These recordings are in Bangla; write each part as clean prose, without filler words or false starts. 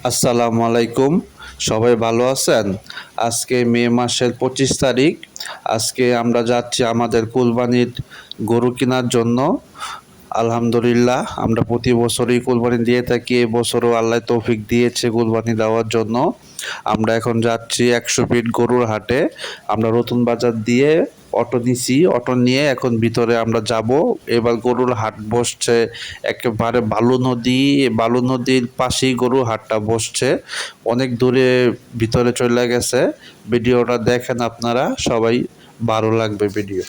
আসসালামু আলাইকুম। সবাই ভালো আছেন? আজকে মে মাসের ২৫ তারিখ। আজকে আমরা যাচ্ছি আমাদের কুরবানির গরু কেনার জন্য। আলহামদুলিল্লাহ, আমরা প্রতি বছরই কুরবানি দিয়ে থাকি। এবছরও আল্লাহ তৌফিক দিয়েছে কুরবানি দেওয়ার জন্য। আমরা এখন যাচ্ছি ১০০ ফিট গরুর হাটে। আমরা নতুন বাজার দিয়ে অটো নিছি। অটো নিয়ে এখন ভিতরে আমরা যাব। এবার গরুর হাট বসছে একেবারে বালু নদী। বালু নদীর পাশেই গরুর হাটটা বসছে। অনেক দূরে ভিতরে চলে গেছে। ভিডিওটা দেখেন আপনারা সবাই, ভালো লাগবে ভিডিও।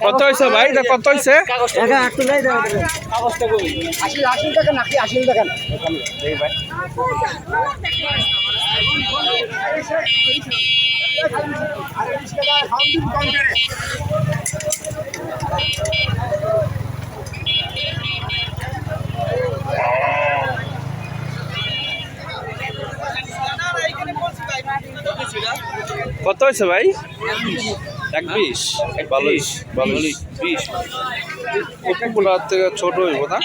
কত হয়েছে ভাই? কত হয়েছে? কত হয়েছে ভাই? ১২০। ভালোই ভালোই ২০ কুকুরার থেকে ছোট হইব না?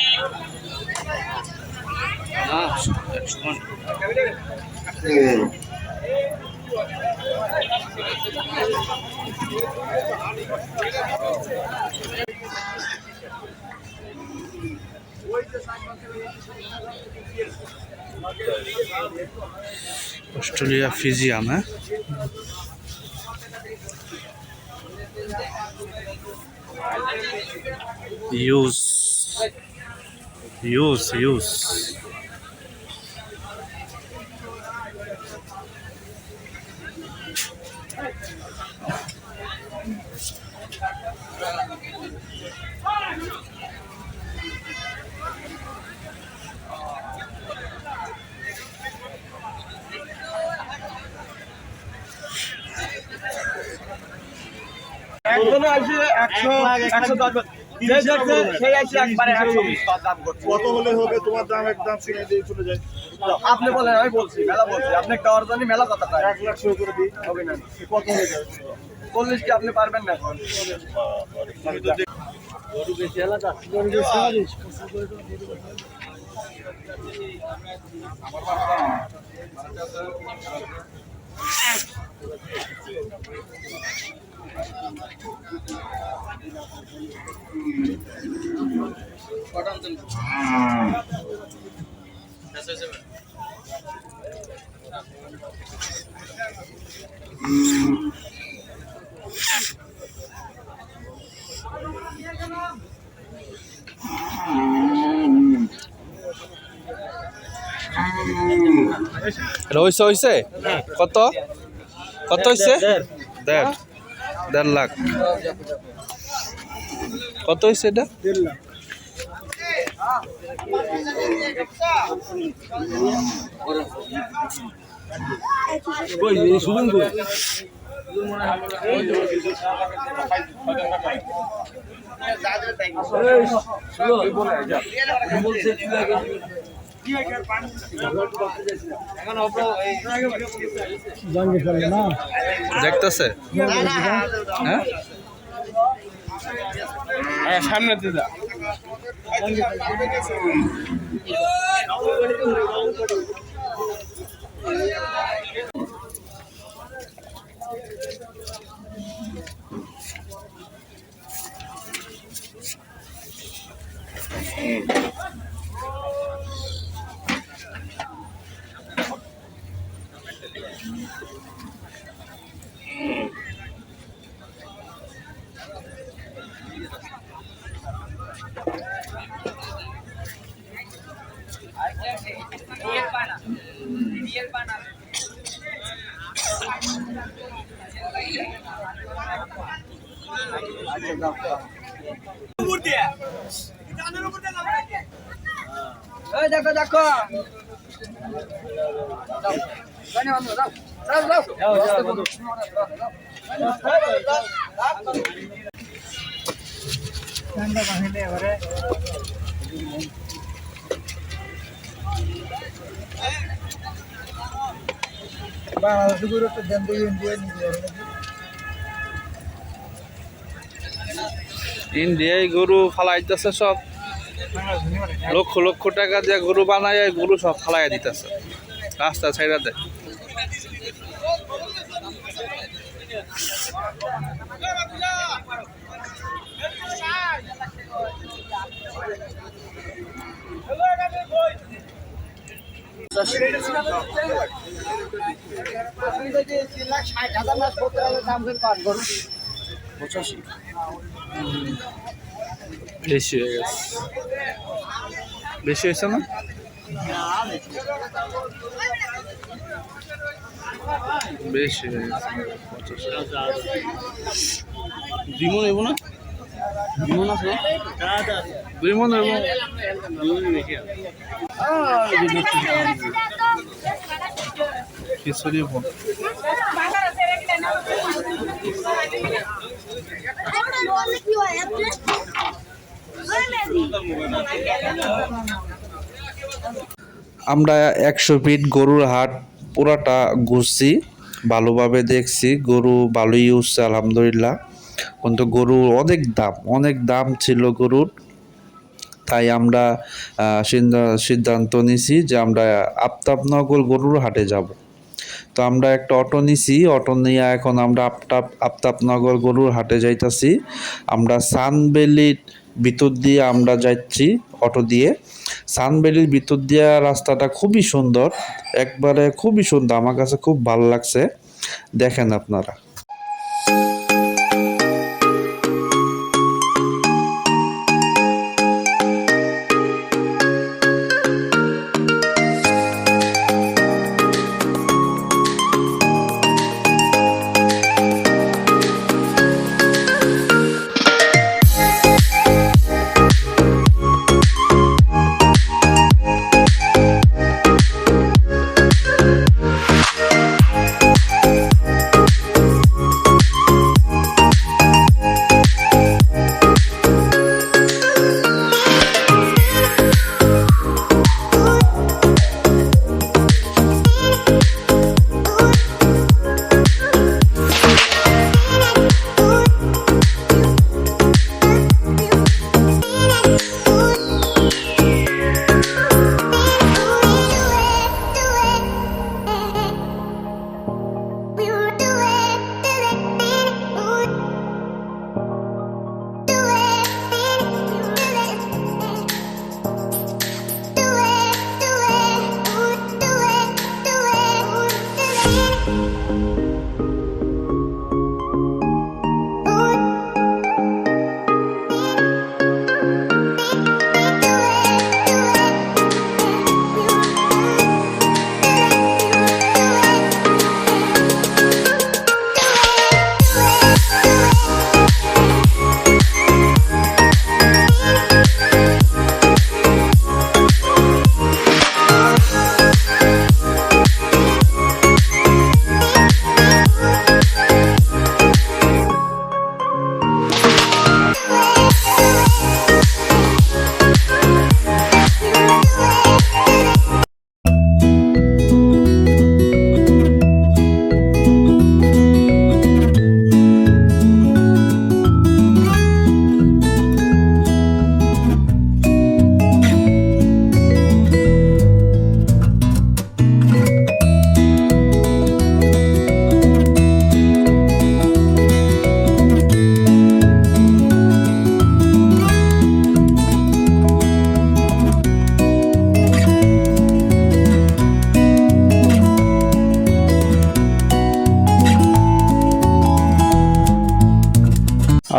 অস্ট্রেলিয়া ফিজিয়াম, হ্যাঁ। ইউজ কত হলে হবে তোমার দাম? একদম শুনে দিয়ে চলে যায়। আপনি বলেন, আমি বলছি মেলা বলছি। আপনি একটা অর্জনই মেলা কথা 1,00,000 টাকা করে দিই, হবে না। কত হয়ে যাবে? 40 কি আপনি পারবেন না এখন? এটা হইছে কত কত হইছে 1.5 লাখ কত হইছে এটা 1.5 লাখ দেখতেছে হ্যাঁ সামনে দিদা দেখো দেখো বাংলাদেশের গুরুত্ব দেন ইন্ডিয়ায় গরু ফালাইতেছে সব লক্ষ লক্ষ টাকা দিয়ে গরু বানায় গরু সব ফালাই দিতেছে রাস্তা ছাইড়া দেয় বেশি হয়ে গেছে বেশি হয়েছে না বেশি হয়ে গেছে 85 দুই মন হইব না দুই মন আছে দুই মন হইব খিচুড়ি বোন আমরা 100 ফিট গরুর হাট পুরাটা ঘুরছি, ভালোভাবে দেখছি, গরু ভালোই উঠছে আলহামদুলিল্লাহ। কিন্তু গরুর অনেক দাম ছিল গরুর, তাই আমরা সিদ্ধান্ত নিছি যে আমরা আফতাবনগর গরুর হাটে যাব। তো আমরা একটা অটো নিছি, অটো নিয়ে এখন আমরা আফতাবনগর গরুর হাটে যাইতাছি। আমরা সানভ্যালির ভিতর দিয়ে আমরা যাচ্ছি অটো দিয়ে। সানভ্যালির ভিতর দিয়ে রাস্তাটা খুবই সুন্দর, একবারে খুবই সুন্দর, আমার কাছে খুব ভালো লাগছে, দেখেন আপনারা।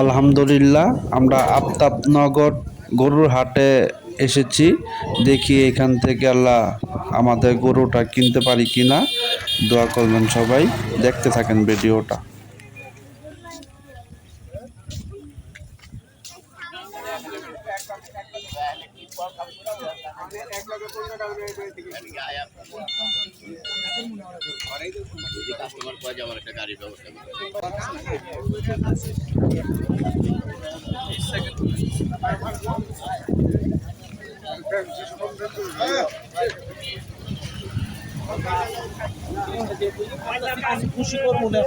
আলহামদুলিল্লাহ আমরা আফতাবনগর গরুর হাটে এসেছি, দেখি এখান থেকে আল্লাহ আমাদের গরুটা কিনতে পারি কিনা। দোয়া করবেন সবাই, দেখতে থাকেন ভিডিওটা। কাস্টমার পাওয়া যায় আমার একটা গাড়ির ব্যবস্থা খুশি করবো না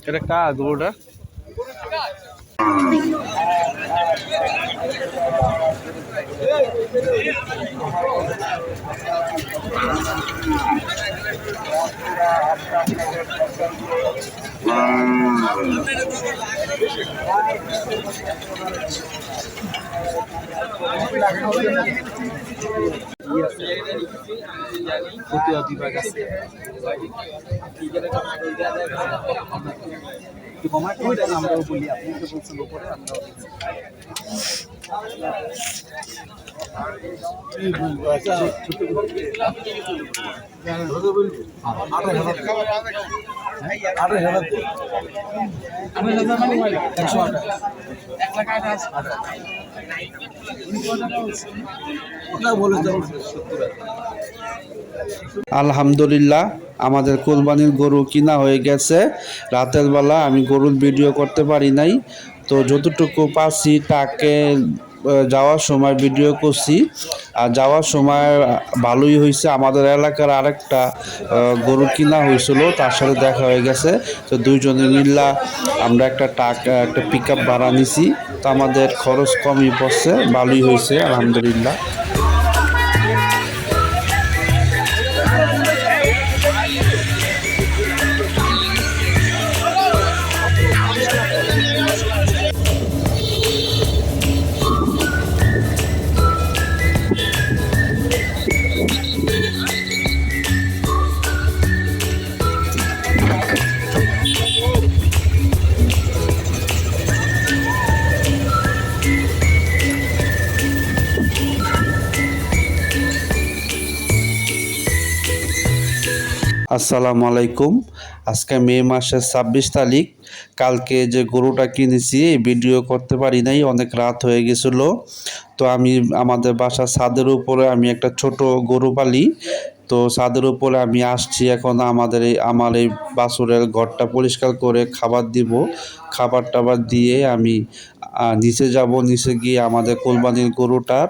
এটা কা গরুটা বিভাগ আছে আমরাও বলি, আপনি তো বলছেন উপরে আমরাও আলহামদুলিল্লাহ আমাদের কোরবানির গরু কিনা হয়ে গেছে। রাতের বেলা আমি গরুর ভিডিও করতে পারি নাই, তো যতটুকু পাচ্ছি তাকে যাওয়ার সময় ভিডিও করছি। আর যাওয়ার সময় ভালোই হয়েছে, আমাদের এলাকার আরেকটা গরু কিনা হয়েছিল, তার সাথে দেখা হয়ে গেছে। তো দুইজনে মিল্লা আমরা একটা পিক আপ ভাড়া নিছি, তো আমাদের খরচ কমই পড়ছে, ভালোই হয়েছে আলহামদুলিল্লাহ। আসসালামু আলাইকুম। আজকে মে মাসের 26 তারিখ। কালকে যে গরুটা কিনেছি এই ভিডিও করতে পারি নাই, অনেক রাত হয়ে গেছিলো। তো আমি আমাদের বাসার ছাদের উপরে আমি একটা ছোট গরু পালি, তো ছাদের উপরে আমি আসছি। এখন আমার এই বাছুরের ঘরটা পরিষ্কার করে খাবার দিব, খাবার টাবার দিয়ে আমি নিচে যাব। নিচে গিয়ে আমাদের কোরবানির গরুটার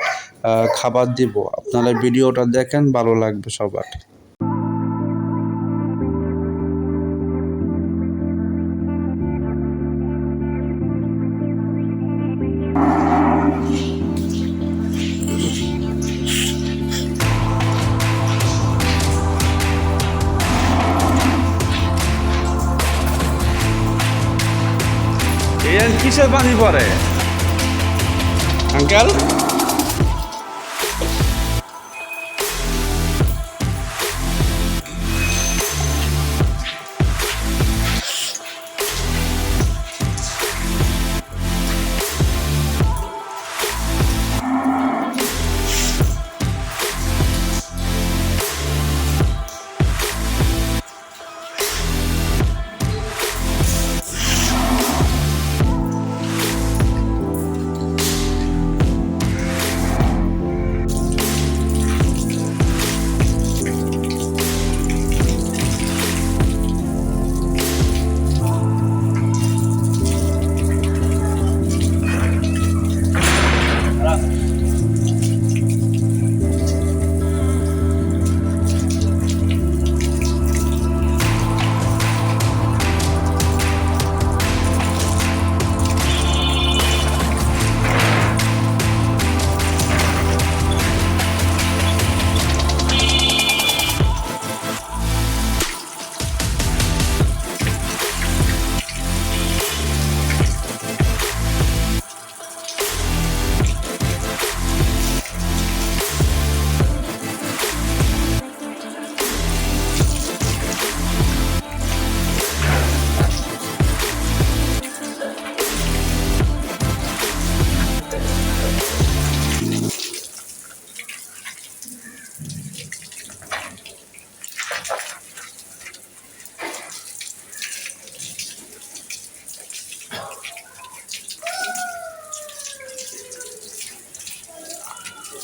খাবার দিব। আপনারা ভিডিওটা দেখেন, ভালো লাগবে সবার। এই কিসের পানি পড়ে আঙ্কেল?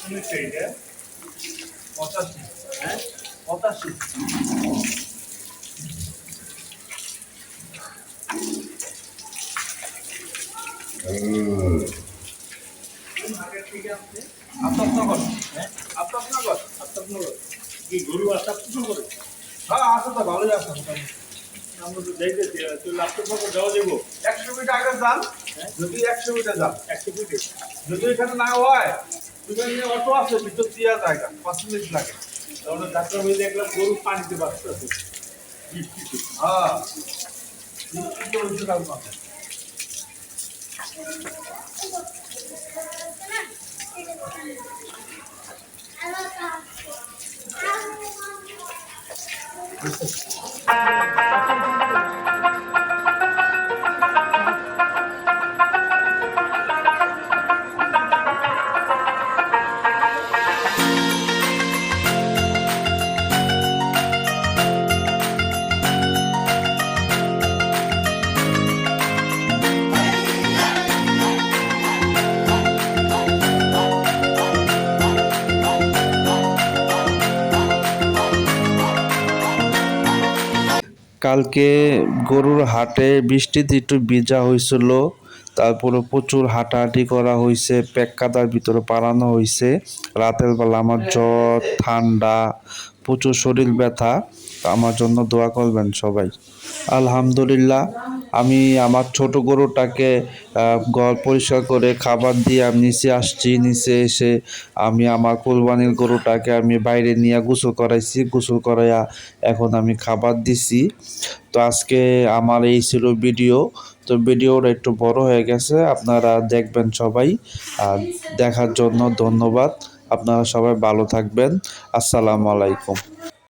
85 হ্যাঁ 85 কি গরু আসা কিছু করে হ্যাঁ আসো তো ভালোই আসো আমরা তো দেখতেছি তুই ল্যাপটপ করে যাওয়া যাবো 100 মিটার আগে যান যদি 100 মিটার যান 100 ফুটে যদি এখানে না হয় তুমি অটো আছে ভিতর দিয়া জায়গা 5 মিনিট লাগে তাহলে ডাক্তার ভাই দেখলাম গরু পানিতে বাঁচতেছে হ্যাঁ কি করছো কাজ কালকে গরুর হাটে বৃষ্টিতে একটু ভিজা হয়েছিল, তারপরে প্রচুর হাঁটাহাঁটি করা হয়েছে, প্যাক কাদার ভিতরে পালানো হয়েছে। রাতের বেলা আমার জ্বর, ঠান্ডা, প্রচুর শরীর ব্যথা। আমার জন্য দোয়া করবেন সবাই। আলহামদুলিল্লাহ, আমি আমার ছোট গরুটাকে ঘর পরিষ্কার করে খাবার দিয়ে আমি নিচে আসছি। নিচে এসে আমি আমার কোরবানির গরুটাকে আমি বাইরে নিয়ে গোসল করাইছি। গোসল করাইয়া এখন আমি খাবার দিছি। তো আজকে আমার এই ছিল ভিডিও। তো ভিডিওটা একটু বড় হয়ে গেছে, আপনারা দেখবেন সবাই। আর দেখার জন্য ধন্যবাদ। আপনারা সবাই ভালো থাকবেন। আসসালামু আলাইকুম।